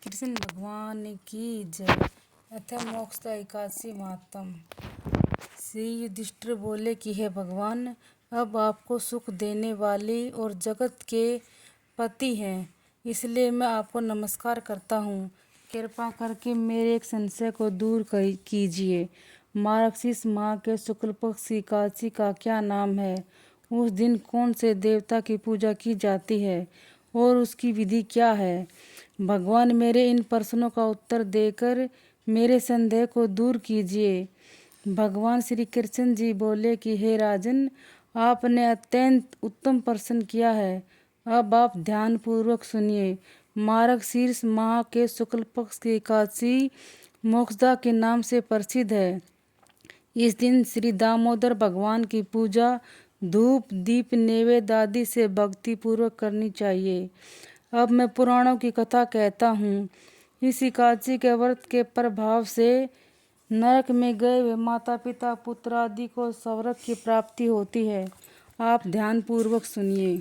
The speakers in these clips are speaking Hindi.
कृष्ण भगवान की जय। अथ मोक्ष एकादशी महात्म। श्री युधिष्ठिर बोले कि हे भगवान, अब आपको सुख देने वाली और जगत के पति हैं, इसलिए मैं आपको नमस्कार करता हूँ। कृपा करके मेरे एक संशय को दूर कीजिए। मार्गशीर्ष माह के शुक्ल पक्ष की एकादशी का क्या नाम है? उस दिन कौन से देवता की पूजा की जाती है और उसकी विधि क्या है? भगवान, मेरे इन प्रश्नों का उत्तर देकर मेरे संदेह को दूर कीजिए। भगवान श्री कृष्ण जी बोले कि हे राजन, आपने अत्यंत उत्तम प्रश्न किया है। अब आप ध्यान पूर्वक सुनिए। मार्गशीर्ष माह के शुक्ल पक्ष की एकादशी मोक्षदा के नाम से प्रसिद्ध है। इस दिन श्री दामोदर भगवान की पूजा धूप दीप नैवेद्य आदि से भक्ति पूर्वक करनी चाहिए। अब मैं पुराणों की कथा कहता हूँ। इस एकादशी के व्रत के प्रभाव से नरक में गए हुए माता पिता पुत्र आदि को स्वर्ग की प्राप्ति होती है। आप ध्यान पूर्वक सुनिए।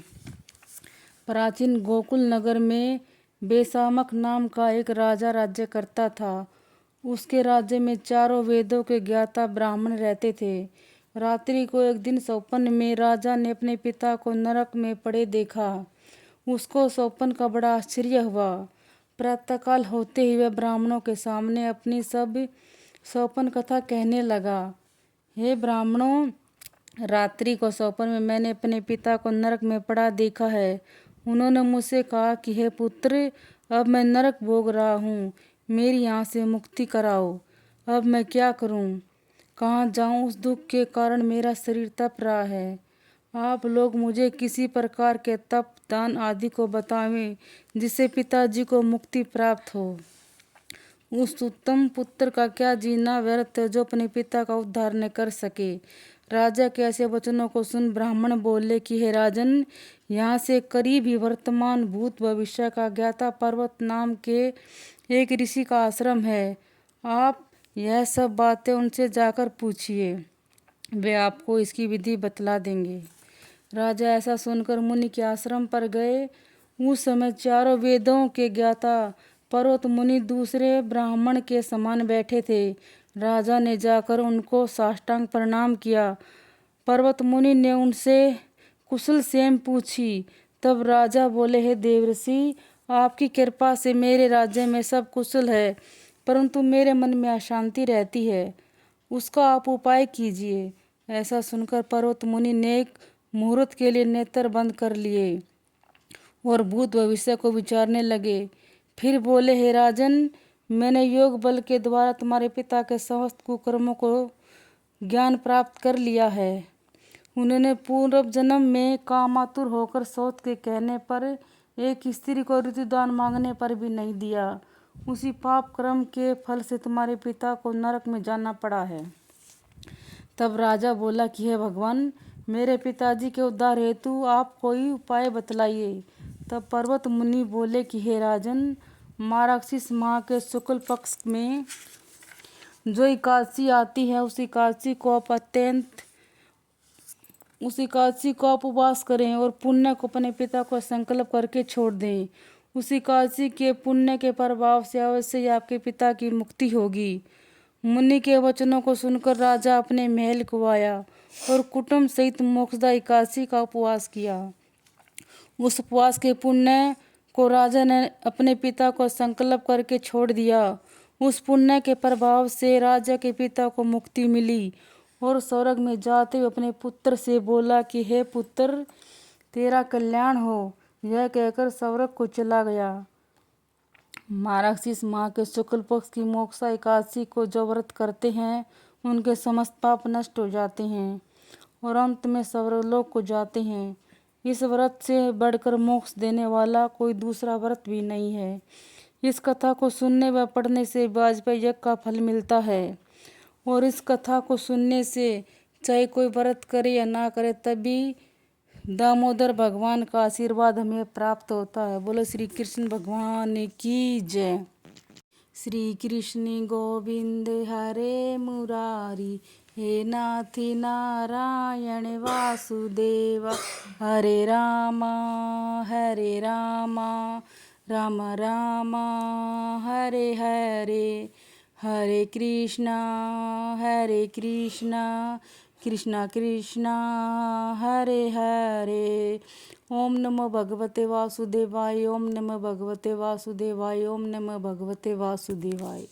प्राचीन गोकुल नगर में बेसामक नाम का एक राजा राज्य करता था। उसके राज्य में चारों वेदों के ज्ञाता ब्राह्मण रहते थे। रात्रि को एक दिन स्वप्न में राजा ने अपने पिता को नरक में पड़े देखा। उसको स्वप्न का बड़ा आश्चर्य हुआ। प्रातःकाल होते ही वह ब्राह्मणों के सामने अपनी सब स्वप्न कथा कहने लगा। हे ब्राह्मणों, रात्रि को स्वप्न में मैंने अपने पिता को नरक में पड़ा देखा है। उन्होंने मुझसे कहा कि हे पुत्र, अब मैं नरक भोग रहा हूँ, मेरी यहाँ से मुक्ति कराओ। अब मैं क्या करूँ, कहाँ जाऊँ? उस दुख के कारण मेरा शरीर तप रहा है। आप लोग मुझे किसी प्रकार के तप दान आदि को बतावें जिससे पिताजी को मुक्ति प्राप्त हो। उस उत्तम पुत्र का क्या जीना व्यर्थ है जो अपने पिता का उद्धार न कर सके। राजा के ऐसे वचनों को सुन ब्राह्मण बोले कि हे राजन, यहाँ से करीब ही वर्तमान भूत भविष्य का ज्ञाता पर्वत नाम के एक ऋषि का आश्रम है। आप यह सब बातें उनसे जाकर पूछिए, वे आपको इसकी विधि बतला देंगे। राजा ऐसा सुनकर मुनि के आश्रम पर गए। उस समय चारों वेदों के ज्ञाता पर्वत मुनि दूसरे ब्राह्मण के समान बैठे थे। राजा ने जाकर उनको साष्टांग प्रणाम किया। पर्वत मुनि ने उनसे कुशल क्षेम पूछी। तब राजा बोले, हे देवर्षि, आपकी कृपा से मेरे राज्य में सब कुशल है, परंतु मेरे मन में अशांति रहती है, उसका आप उपाय कीजिए। ऐसा सुनकर पर्वत मुनि ने एक मुहूर्त के लिए नेत्र बंद कर लिए और भूत भविष्य को विचारने लगे। फिर बोले, हे राजन, मैंने योग बल के द्वारा तुम्हारे पिता के समस्त कुकर्मों को ज्ञान प्राप्त कर लिया है। उन्होंने पूर्व जन्म में कामातुर होकर सौत के कहने पर एक स्त्री को ऋतुदान मांगने पर भी नहीं दिया। उसी पाप कर्म के फल से तुम्हारे पिता को नरक में जाना पड़ा है। तब राजा बोला कि हे भगवान, मेरे पिताजी के उद्धार हेतु आप कोई उपाय बतलाइए। तब पर्वत मुनि बोले कि हे राजन, मार्गशीर्ष माह के शुक्ल पक्ष में जो एकादशी आती है, उस एकादशी को आप उपवास करें और पुण्य को अपने पिता को संकल्प करके छोड़ दें। उस एकादशी के पुण्य के प्रभाव से अवश्य ही आपके पिता की मुक्ति होगी। मुनि के वचनों को सुनकर राजा अपने महल को आया और कुटुंब सहित मोक्षदा एकादशी का उपवास किया। उस उपवास के पुण्य को राजा ने अपने पिता को संकल्प करके छोड़ दिया। उस पुण्य के प्रभाव से राजा के पिता को मुक्ति मिली और स्वर्ग में जाते हुए अपने पुत्र से बोला कि हे पुत्र, तेरा कल्याण हो। यह कहकर स्वर्ग को चला गया। मार्गशीर्ष माह के शुक्ल पक्ष की मोक्षा एकादशी को जो व्रत करते हैं, उनके समस्त पाप नष्ट हो जाते हैं और अंत में स्वर्गलोक को जाते हैं। इस व्रत से बढ़कर मोक्ष देने वाला कोई दूसरा व्रत भी नहीं है। इस कथा को सुनने व पढ़ने से वाजपेयी यज्ञ का फल मिलता है और इस कथा को सुनने से चाहे कोई व्रत करे या ना करे, तभी दामोदर भगवान का आशीर्वाद हमें प्राप्त होता है। बोलो श्री कृष्ण भगवान की जय। श्री कृष्ण गोविंद हरे मुरारी, हे नाथ नारायण वासुदेवा, हरे रामा राम राम हरे हरे, हरे कृष्णा कृष्णा कृष्णा हरे हरे। ओम नमो भगवते वासुदेवाय, ओम नमो भगवते वासुदेवाय, ओम नमो भगवते वासुदेवाय।